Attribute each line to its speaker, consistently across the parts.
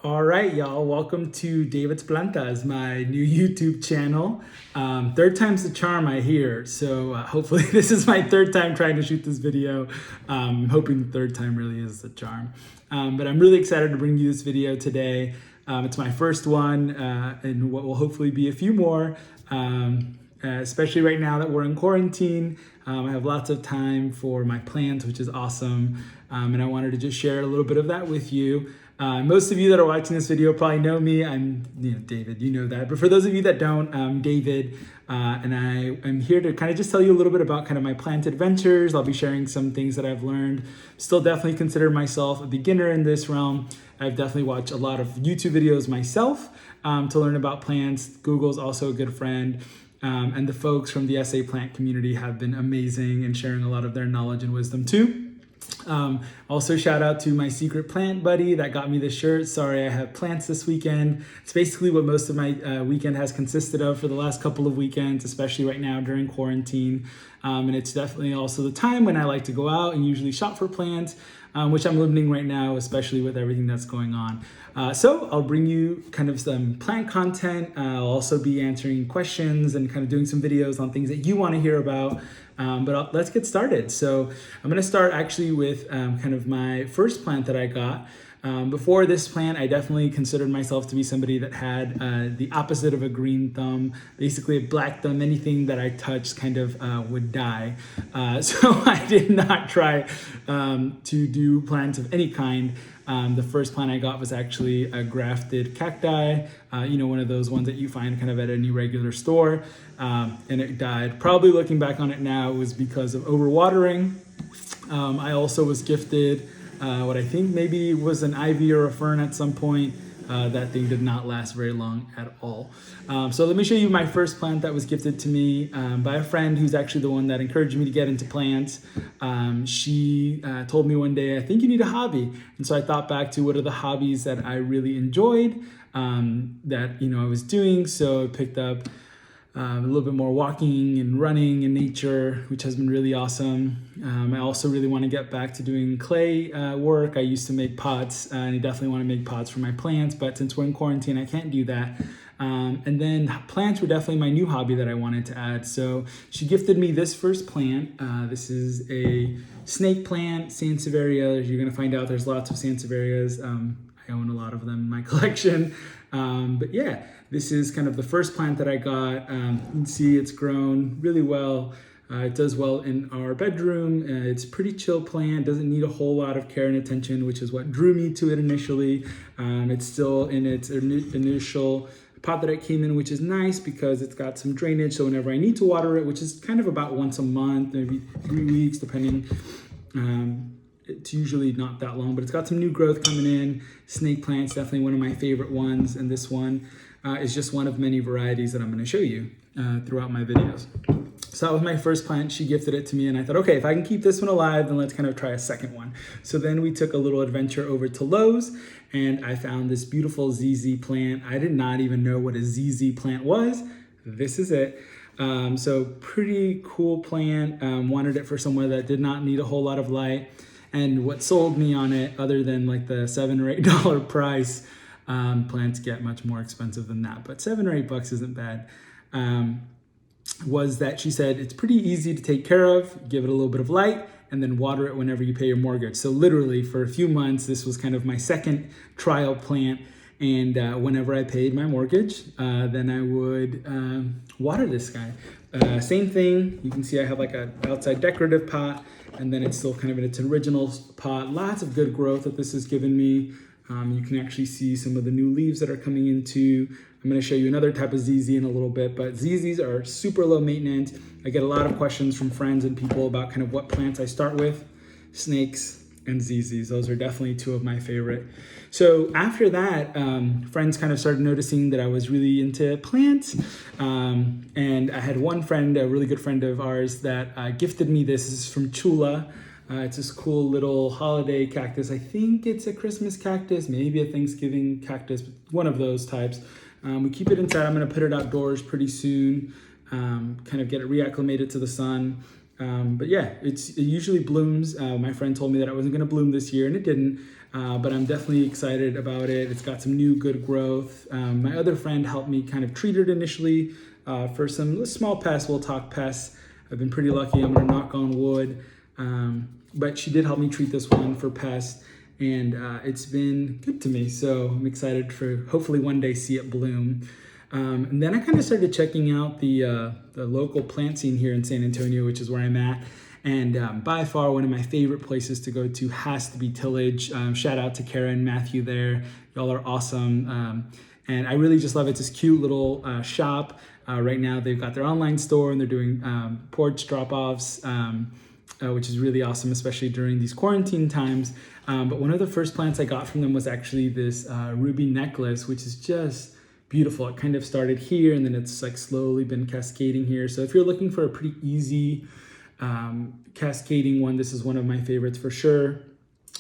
Speaker 1: All right, y'all. Welcome to David's Plantas, my new YouTube channel. Third time's the charm, I hear. So hopefully this is my third time trying to shoot this video. I'm hoping the third time really is the charm. But I'm really excited to bring you this video today. It's my first one and what will hopefully be a few more, especially right now that we're in quarantine. I have lots of time for my plants, which is awesome. And I wanted to just share a little bit of that with you. Most of you that are watching this video probably know me. I'm David, you know that. But for those of you that don't, I'm David, and I'm here to kind of just tell you a little bit about kind of my plant adventures. I'll be sharing some things that I've learned. Still definitely consider myself a beginner in this realm. I've definitely watched a lot of YouTube videos myself to learn about plants. Google's also a good friend. And the folks from the SA plant community have been amazing in sharing a lot of their knowledge and wisdom too. Also shout out to my secret plant buddy that got me this shirt. Sorry, I have plants this weekend. It's basically what most of my weekend has consisted of for the last couple of weekends, especially right now during quarantine. And it's definitely also the time when I like to go out and usually shop for plants, which I'm limiting right now, especially with everything that's going on. So I'll bring you kind of some plant content. I'll also be answering questions and kind of doing some videos on things that you want to hear about. But let's get started. So I'm going to start actually with kind of my first plant that I got. Before this plant, I definitely considered myself to be somebody that had the opposite of a green thumb, basically a black thumb. Anything that I touched kind of would die. So I did not try to do plants of any kind. The first plant I got was actually a grafted cacti, one of those ones that you find kind of at any regular store, and it died. Probably looking back on it now, it was because of overwatering. I also was gifted what I think maybe was an ivy or a fern at some point. That thing did not last very long at all. So let me show you my first plant that was gifted to me by a friend who's actually the one that encouraged me to get into plants. She told me one day, I think you need a hobby. And so I thought back to what are the hobbies that I really enjoyed that I was doing. So I picked up a little bit more walking and running in nature, which has been really awesome. I also really want to get back to doing clay work. I used to make pots, and I definitely want to make pots for my plants, but since we're in quarantine, I can't do that. And then plants were definitely my new hobby that I wanted to add. So she gifted me this first plant. This is a snake plant, Sansevieria. You're going to find out there's lots of Sansevierias. I own a lot of them in my collection. But yeah, this is kind of the first plant that I got. You can see it's grown really well. It does well in our bedroom. It's a pretty chill plant, doesn't need a whole lot of care and attention, which is what drew me to it initially. It's still in its initial pot that it came in, which is nice because it's got some drainage. So whenever I need to water it, which is kind of about once a month, maybe 3 weeks, depending, it's usually not that long, but it's got some new growth coming in. Snake plant's definitely one of my favorite ones, and this one is just one of many varieties that I'm going to show you throughout my videos. So that was my first plant. She gifted it to me, and I thought, okay, if I can keep this one alive, then let's kind of try a second one. So then we took a little adventure over to Lowe's, and I found this beautiful ZZ plant. I did not even know what a ZZ plant was. This is it. So pretty cool plant. Wanted it for somewhere that did not need a whole lot of light. And what sold me on it, other than like the $7 or $8 price, plants get much more expensive than that, but $7 or $8 isn't bad, was that she said it's pretty easy to take care of, give it a little bit of light, and then water it whenever you pay your mortgage. So literally for a few months, this was kind of my second trial plant. And whenever I paid my mortgage, then I would water this guy. Same thing, you can see I have like an outside decorative pot, and then it's still kind of in its original pot. Lots of good growth that this has given me. You can actually see some of the new leaves that are coming into. I'm going to show you another type of ZZ in a little bit, but ZZs are super low maintenance. I get a lot of questions from friends and people about kind of what plants I start with. Snakes and ZZs, those are definitely two of my favorite. So after that, friends kind of started noticing that I was really into plants. And I had one friend, a really good friend of ours, that gifted me this. This is from Chula. It's this cool little holiday cactus. I think it's a Christmas cactus, maybe a Thanksgiving cactus, one of those types. We keep it inside. I'm going to put it outdoors pretty soon, kind of get it reacclimated to the sun. But yeah, it usually blooms. My friend told me that it wasn't going to bloom this year, and it didn't. but I'm definitely excited about it. It's got some new good growth. My other friend helped me kind of treat it initially for some small pests. We'll talk pests. I've been pretty lucky. I'm gonna knock on wood. But she did help me treat this one for pests, and it's been good to me. So I'm excited for hopefully one day see it bloom. And then I kind of started checking out the local plant scene here in San Antonio, which is where I'm at. And by far, one of my favorite places to go to has to be Tillage. Shout out to Kara and Matthew there. Y'all are awesome. And I really just love it. It's this cute little shop. Right now, they've got their online store and they're doing porch drop-offs, which is really awesome, especially during these quarantine times. But one of the first plants I got from them was actually this ruby necklace, which is just beautiful. It kind of started here and then it's like slowly been cascading here. So if you're looking for a pretty easy cascading one, this is one of my favorites for sure.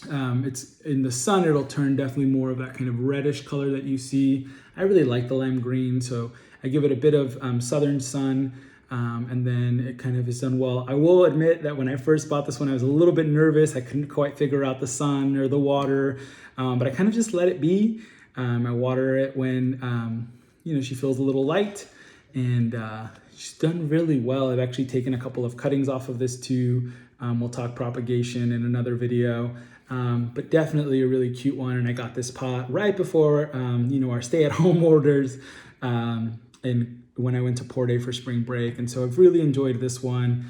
Speaker 1: It's in the sun, it'll turn definitely more of that kind of reddish color that you see. I really like the lime green, so I give it a bit of southern sun, and then it kind of is done well. I will admit that when I first bought this one, I was a little bit nervous. I couldn't quite figure out the sun or the water, but I kind of just let it be. I water it when she feels a little light, and she's done really well. I've actually taken a couple of cuttings off of this too. We'll talk propagation in another video, but definitely a really cute one. And I got this pot right before our stay-at-home orders, and when I went to Port A for spring break. And so I've really enjoyed this one.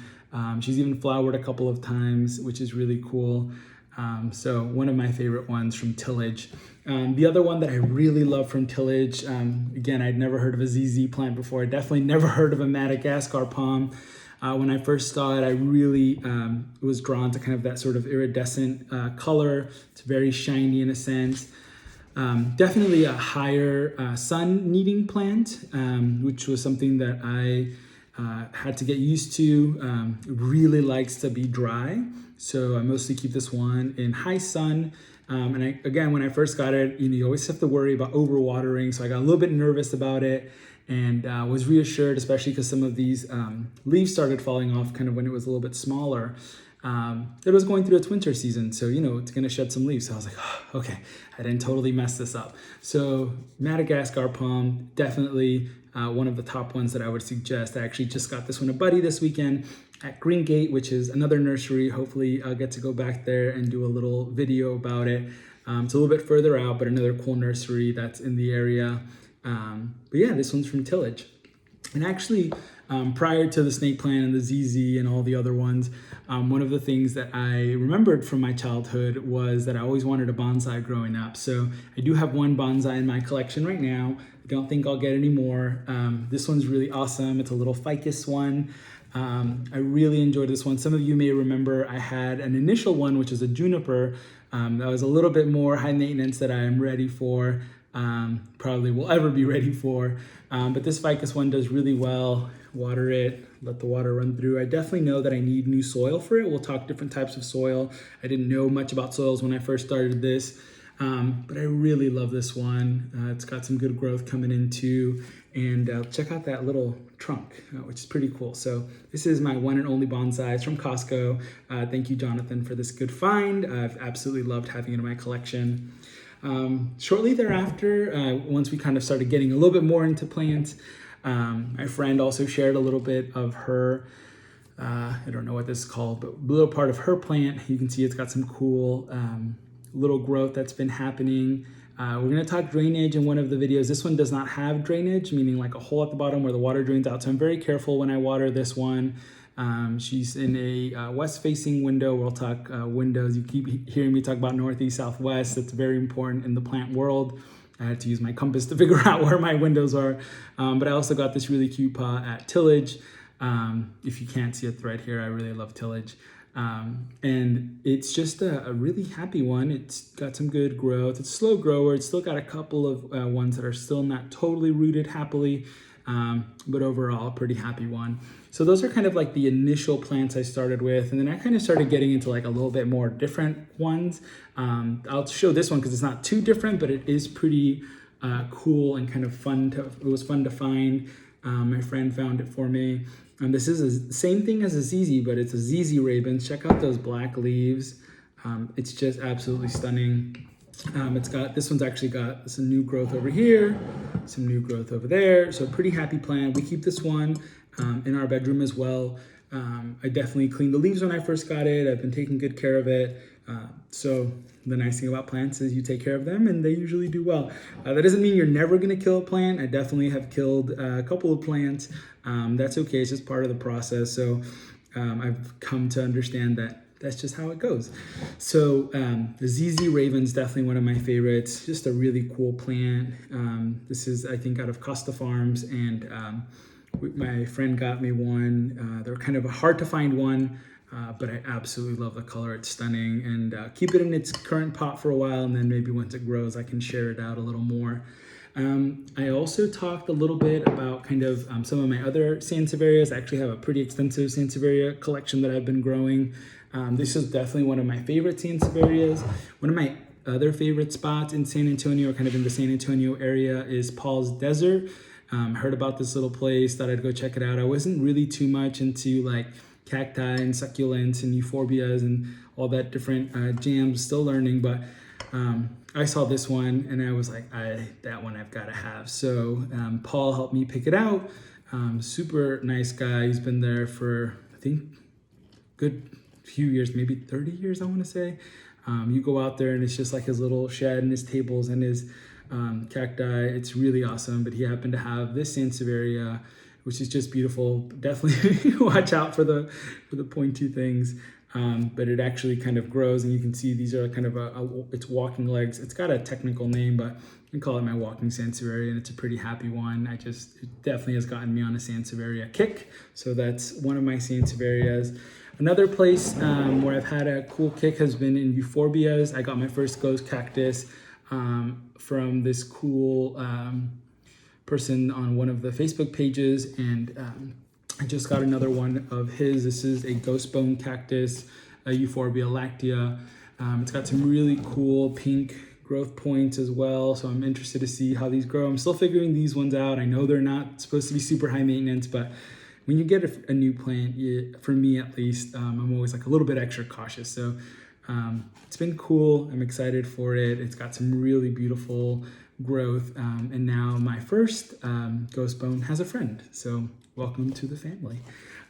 Speaker 1: She's even flowered a couple of times, which is really cool. So one of my favorite ones from Tillage. The other one that I really love from Tillage, again, I'd never heard of a ZZ plant before. I definitely never heard of a Madagascar palm. When I first saw it, I really was drawn to kind of that sort of iridescent color. It's very shiny in a sense. Definitely a higher sun-needing plant, which was something that I had to get used to. It really likes to be dry, so I mostly keep this one in high sun. And again, when I first got it, you always have to worry about overwatering, so I got a little bit nervous about it, and was reassured, especially because some of these leaves started falling off kind of when it was a little bit smaller. It was going through its winter season, so it's going to shed some leaves. So I was like, oh, okay, I didn't totally mess this up. So Madagascar palm, definitely one of the top ones that I would suggest. I actually just got this one a buddy this weekend at Green Gate, which is another nursery. Hopefully I'll get to go back there and do a little video about it. It's a little bit further out, but another cool nursery that's in the area. But yeah, this one's from Tillage. And actually, prior to the snake plant and the ZZ and all the other ones, one of the things that I remembered from my childhood was that I always wanted a bonsai growing up. So I do have one bonsai in my collection right now. I don't think I'll get any more. This one's really awesome. It's a little ficus one. I really enjoyed this one. Some of you may remember I had an initial one, which is a juniper, that was a little bit more high maintenance that I am ready for. Probably will ever be ready for. But this ficus one does really well. Water it, let the water run through. I definitely know that I need new soil for it. We'll talk different types of soil. I didn't know much about soils when I first started this, but I really love this one. It's got some good growth coming in too. And check out that little trunk, which is pretty cool. So this is my one and only bonsai. It's from Costco. Thank you, Jonathan, for this good find. I've absolutely loved having it in my collection. Shortly thereafter, once we kind of started getting a little bit more into plants, my friend also shared a little bit of her, I don't know what this is called, but a little part of her plant. You can see it's got some cool little growth that's been happening. We're going to talk drainage in one of the videos. This one does not have drainage, meaning like a hole at the bottom where the water drains out. So I'm very careful when I water this one. She's in a west-facing window. We'll talk windows. You keep hearing me talk about northeast, southwest. That's very important in the plant world. I had to use my compass to figure out where my windows are. But I also got this really cute pot at Tillage. If you can't see a thread here, I really love Tillage. And it's just a really happy one. It's got some good growth. It's a slow grower. It's still got a couple of ones that are still not totally rooted happily. But overall, a pretty happy one. So those are kind of like the initial plants I started with. And then I kind of started getting into like a little bit more different ones. I'll show this one because it's not too different, but it is pretty cool and kind of fun. It was fun to find. My friend found it for me. And this is the same thing as a ZZ, but it's a ZZ Ravens. Check out those black leaves. It's just absolutely stunning. This one's actually got some new growth over here, some new growth over there. So pretty happy plant. We keep this one in our bedroom as well. I definitely cleaned the leaves when I first got it. I've been taking good care of it. So the nice thing about plants is you take care of them and they usually do well. That doesn't mean you're never gonna kill a plant. I definitely have killed a couple of plants. That's okay, it's just part of the process. So I've come to understand that that's just how it goes. So the ZZ Raven's definitely one of my favorites. Just a really cool plant. This is, I think, out of Costa Farms, and my friend got me one. They're kind of a hard to find one, but I absolutely love the color. It's stunning, and keep it in its current pot for a while, and then maybe once it grows, I can share it out a little more. I also talked a little bit about kind of some of my other sansevierias. I actually have a pretty extensive sansevieria collection that I've been growing. This is definitely one of my favorite sansevierias. One of my other favorite spots in San Antonio, kind of in the San Antonio area, is Paul's Desert. Heard about this little place, thought I'd go check it out. I wasn't really too much into like cacti and succulents and euphorbias and all that different jams, still learning, but I saw this one and I was like, that one I've got to have. So Paul helped me pick it out. Super nice guy. He's been there for, I think, good few years, maybe 30 years, I want to say. You go out there and it's just like his little shed and his tables and his cacti. It's really awesome. But he happened to have this sansevieria, which is just beautiful. Definitely watch out for the pointy things. But it actually kind of grows, and you can see these are kind of its walking legs. It's got a technical name, but I can call it my walking sansevieria, and it's a pretty happy one. It definitely has gotten me on a sansevieria kick. So that's one of my sansevierias. Another place where I've had a cool kick has been in euphorbias. I got my first ghost cactus from this cool person on one of the Facebook pages, and I just got another one of his. This is a ghost bone cactus, a Euphorbia lactea. It's got some really cool pink growth points as well, so I'm interested to see how these grow. I'm still figuring these ones out. I know they're not supposed to be super high maintenance, but when you get a new plant, for me at least, I'm always like a little bit extra cautious. So it's been cool. I'm excited for it. It's got some really beautiful growth, and now my first ghost bone has a friend. So welcome to the family.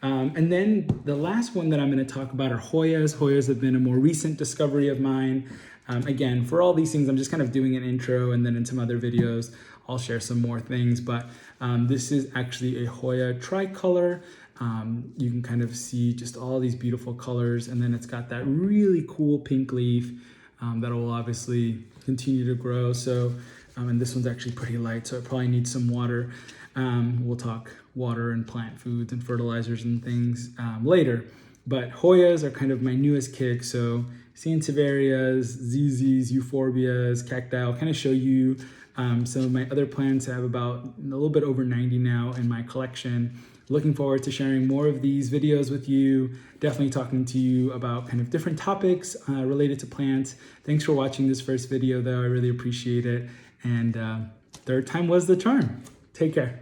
Speaker 1: And then the last one that I'm going to talk about are Hoyas. Hoyas have been a more recent discovery of mine. Again, for all these things, I'm just kind of doing an intro, and then in some other videos, I'll share some more things. But this is actually a Hoya tricolor. You can kind of see just all these beautiful colors, and then it's got that really cool pink leaf that will obviously continue to grow. So, and this one's actually pretty light, so it probably needs some water. We'll talk water and plant foods and fertilizers and things later. But Hoyas are kind of my newest kick. So sansevierias, ZZs, euphorbias, cacti. I'll kind of show you some of my other plants. I have about a little bit over 90 now in my collection. Looking forward to sharing more of these videos with you. Definitely talking to you about kind of different topics related to plants. Thanks for watching this first video though. I really appreciate it. And third time was the charm. Take care.